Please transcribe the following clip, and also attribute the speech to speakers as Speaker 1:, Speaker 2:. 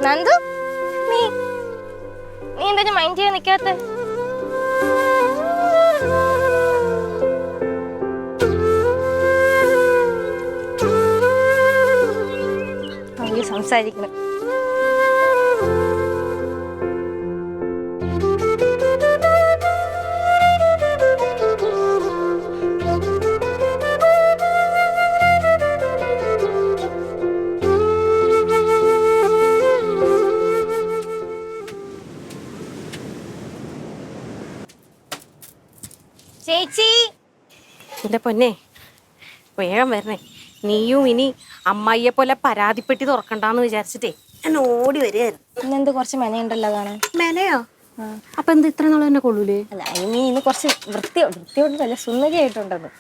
Speaker 1: നന്ദു നീ നീ എന്താ മൈൻഡ് ചെയ്യാൻ നിക്കാത്ത? അയ്യോ സംസാരിക്കണം. ചേച്ചി
Speaker 2: എന്റെ പൊന്നെ വേഗം വരണേ. നീയും ഇനി അമ്മായിയെ പോലെ പരാതിപ്പെട്ടി തുറക്കണ്ടെന്ന് വിചാരിച്ചിട്ടേ ഞാൻ ഓടി വരികയായിരുന്നു.
Speaker 1: ഇന്നെന്ത് കുറച്ച് മെനയുണ്ടല്ലോ കാണാൻ.
Speaker 2: മെനയോ? അപ്പൊ എന്ത് ഇത്ര നാളെ എന്നെ കൊള്ളൂലേ?
Speaker 1: അല്ല നീ ഇന്ന് കുറച്ച് വൃത്തിയോട് നല്ല സുന്ദരിയായിട്ടുണ്ടെന്ന്.